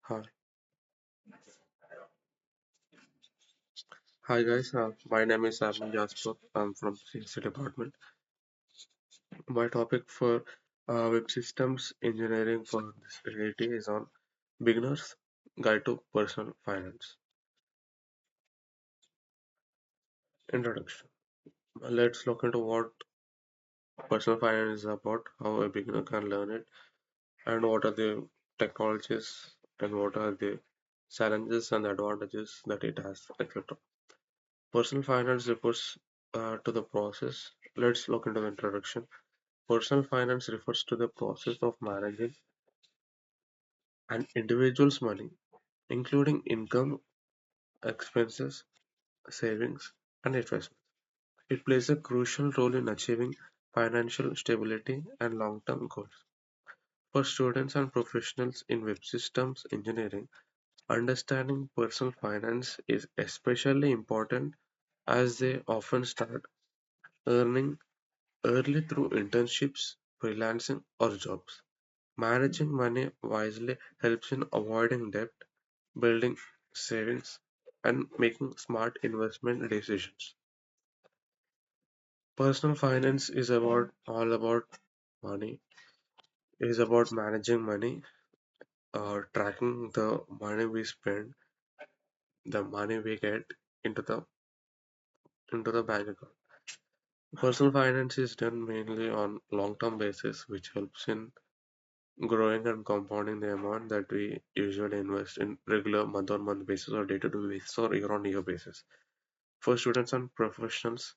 Hi, hi guys. My name is Arman Jasper. I'm from CNC department. My topic for web systems engineering for this reality is on beginners guide to personal finance. Introduction. Let's look into what personal finance is about, how a beginner can learn it, and what are the technologies and what are the challenges and advantages that it has, etc. Personal finance refers to the process. Let's look into the introduction. Personal finance refers to the process of managing an individual's money, including income, expenses, savings, and investments. It plays a crucial role in achieving financial stability and long-term goals. For students and professionals in web systems engineering, understanding personal finance is especially important as they often start earning early through internships, freelancing, or jobs. Managing money wisely helps in avoiding debt, building savings, and making smart investment decisions. Personal finance is about all about money. It is about managing money, tracking the money we spend, the money we get into the bank account. Personal finance is done mainly on long-term basis, which helps in growing and compounding the amount that we usually invest in regular month-on-month basis or day-to-day basis or year-on-year basis. For students and professionals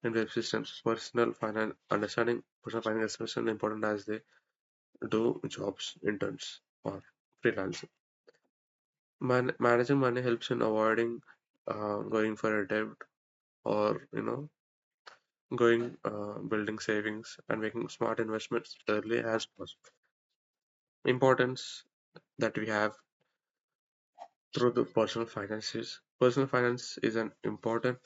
in web systems, personal finance understanding personal finance is especially important as they do jobs, interns, or freelancing. Managing money helps in avoiding going for a debt or going building savings and making smart investments early as possible. Importance that we have through the personal finances. Personal finance is an important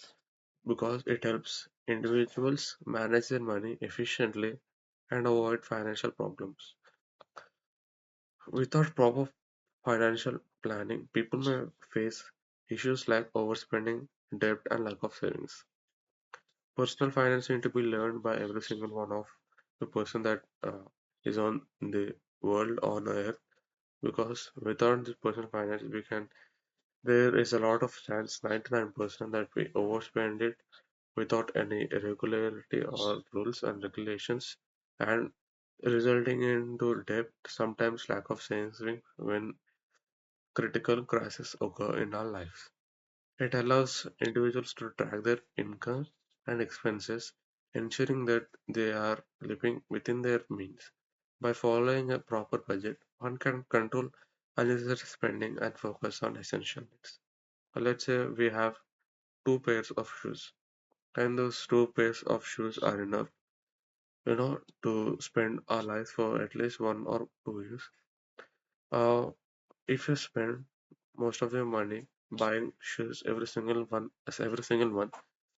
because it helps individuals manage their money efficiently and avoid financial problems. Without proper financial planning, people may face issues like overspending, debt, and lack of savings. Personal finance need to be learned by every single one of the person that is on the world on earth because without this personal finance, we can there is a lot of chance, 99% that we overspend it without any regularity or rules and regulations and resulting into debt, sometimes lack of saving when critical crises occur in our lives. It allows individuals to track their income and expenses, ensuring that they are living within their means. By following a proper budget, one can control unnecessary spending and focus on essential needs. Let's say we have two pairs of shoes, and those two pairs of shoes are enough, to spend our life for at least 1 or 2 years. Uh, if you spend most of your money buying shoes every single month,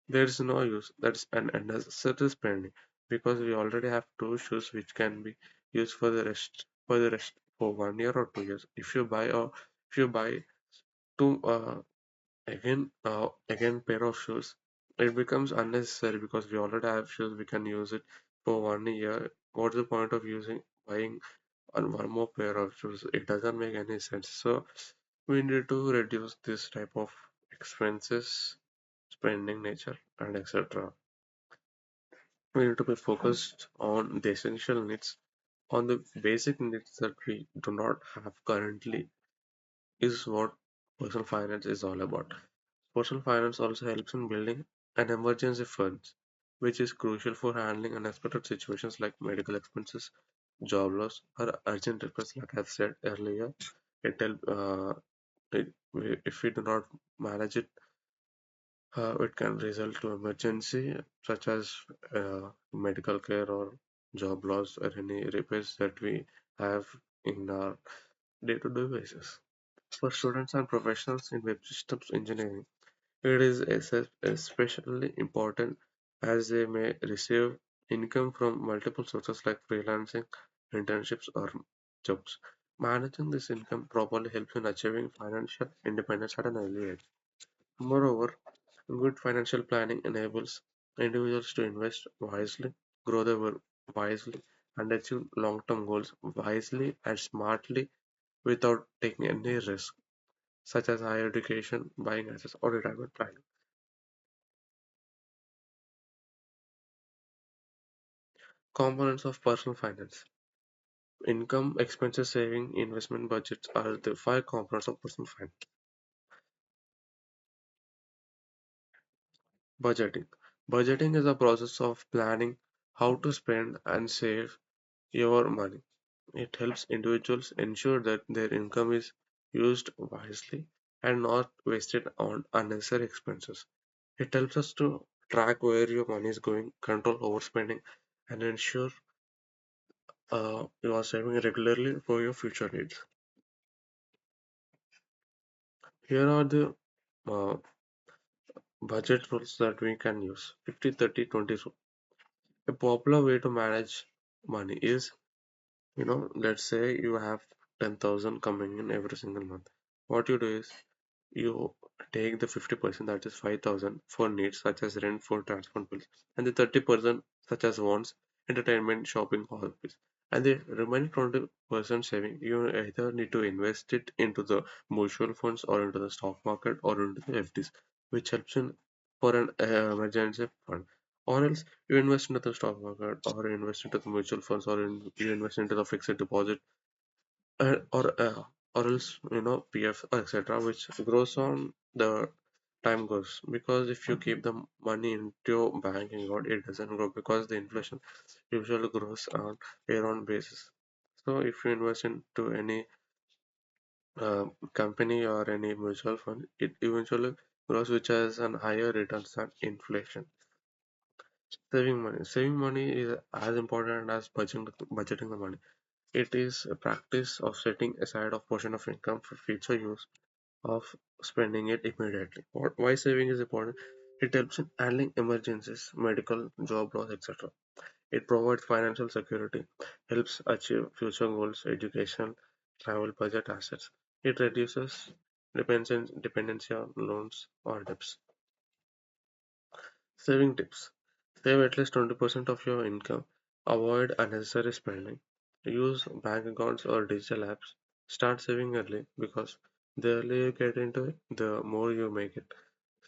there is no use. That's an unnecessary spending because we already have two shoes which can be used for the rest for 1 year or 2 years. If you buy two again pair of shoes, it becomes unnecessary because we already have shoes. We can use it for 1 year. What's the point of buying one more pair of shoes? It doesn't make any sense. So we need to reduce this type of expenses, spending nature, and etc. We need to be focused on the essential needs, on the basic needs that we do not have currently, is what personal finance is all about. Personal finance also helps in building an emergency fund, which is crucial for handling unexpected situations like medical expenses, job loss, or urgent repairs. Like I've said earlier, it help, if we do not manage it, it can result to emergency such as medical care or job loss or any repairs that we have in our day-to-day basis. For students and professionals in web systems engineering, it is especially important as they may receive income from multiple sources like freelancing, internships, or jobs. Managing this income properly helps in achieving financial independence at an early age. Moreover, good financial planning enables individuals to invest wisely, grow their wealth wisely, and achieve long-term goals wisely and smartly without taking any risk, such as higher education, buying assets, or retirement planning. Components of personal finance: income, expenses, saving, investment budgets are the five components of personal finance. Budgeting. Budgeting is a process of planning how to spend and save your money. It helps individuals ensure that their income is used wisely and not wasted on unnecessary expenses. It helps us to track where your money is going, control overspending, and ensure you are saving regularly for your future needs. Here are the uh, budget rules that we can use. 50-30-20 rule. A popular way to manage money is, let's say you have 10,000 coming in every single month. What you do is you take the 50%, that is 5,000, for needs such as rent, food, transport bills, and the 30% such as wants, entertainment, shopping, hobbies, and the remaining 20% saving. You either need to invest it into the mutual funds or into the stock market or into the FDs, which helps in for an emergency fund. Or else you invest into the stock market, or you invest into the mutual funds, or you invest into the fixed deposit, or else PF, etc., which grows on the time goes. Because if you keep the money into your bank account, it doesn't grow because the inflation usually grows on year-on basis. So if you invest into any uh, company or any mutual fund, it eventually grows, which has an higher returns than inflation. Saving money is as important as budgeting the money. It is a practice of setting aside a portion of income for future use of spending it immediately. Why saving is important? It helps in handling emergencies, medical, job loss, etc. It provides financial security, helps achieve future goals, education, travel, budget, assets. It reduces dependency on loans or debts. Saving tips: save at least 20% of your income. Avoid unnecessary spending. Use bank accounts or digital apps. Start saving early because the earlier you get into it, the more you make it.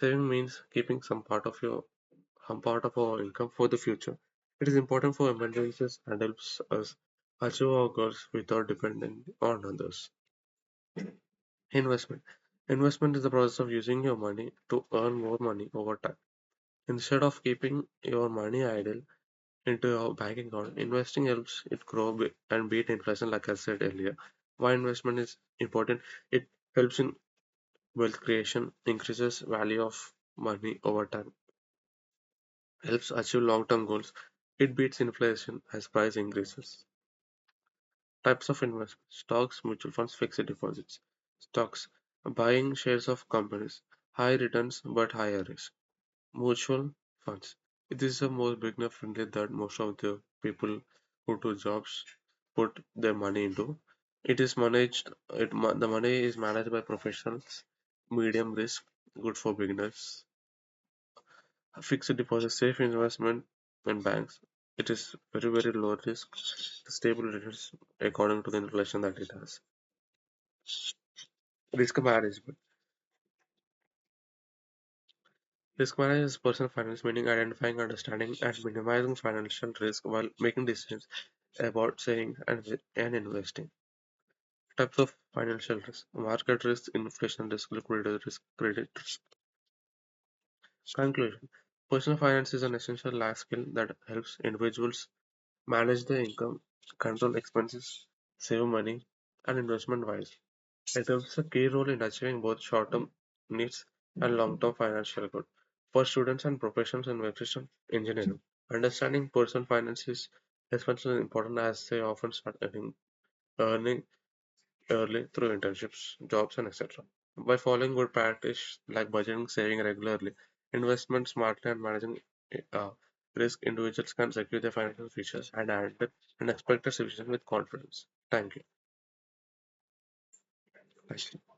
Saving means keeping some part of our income for the future. It is important for emergencies and helps us achieve our goals without depending on others. Investment. Investment is the process of using your money to earn more money over time. Instead of keeping your money idle into your bank account, investing helps it grow and beat inflation, like I said earlier. Why investment is important? It helps in wealth creation, increases value of money over time, helps achieve long-term goals. It beats inflation as price increases. Types of investment: stocks, mutual funds, fixed deposits. Stocks: buying shares of companies, high returns but higher risk. Mutual funds: this is the most beginner friendly that most of the people who do jobs put their money into. It is managed. The money is managed by professionals. Medium risk, good for beginners. A fixed deposit, safe investment in banks. It is very low risk, stable returns according to the inflation that it has. Risk management. Risk management is personal finance, meaning identifying, understanding, and minimizing financial risk while making decisions about saving and investing. Types of financial risk: market risk, inflation risk, liquidity risk, credit risk. Conclusion: personal finance is an essential life skill that helps individuals manage their income, control expenses, save money, and investment wisely. It plays a key role in achieving both short-term needs and long-term financial good. For students and professionals in nutrition engineering, understanding personal finance is especially important as they often start earning early through internships, jobs, and etc. By following good practice like budgeting, saving regularly, investment smartly, and managing uh, risk, individuals can secure their financial futures and handle unexpected situations with confidence. Thank you. Bye.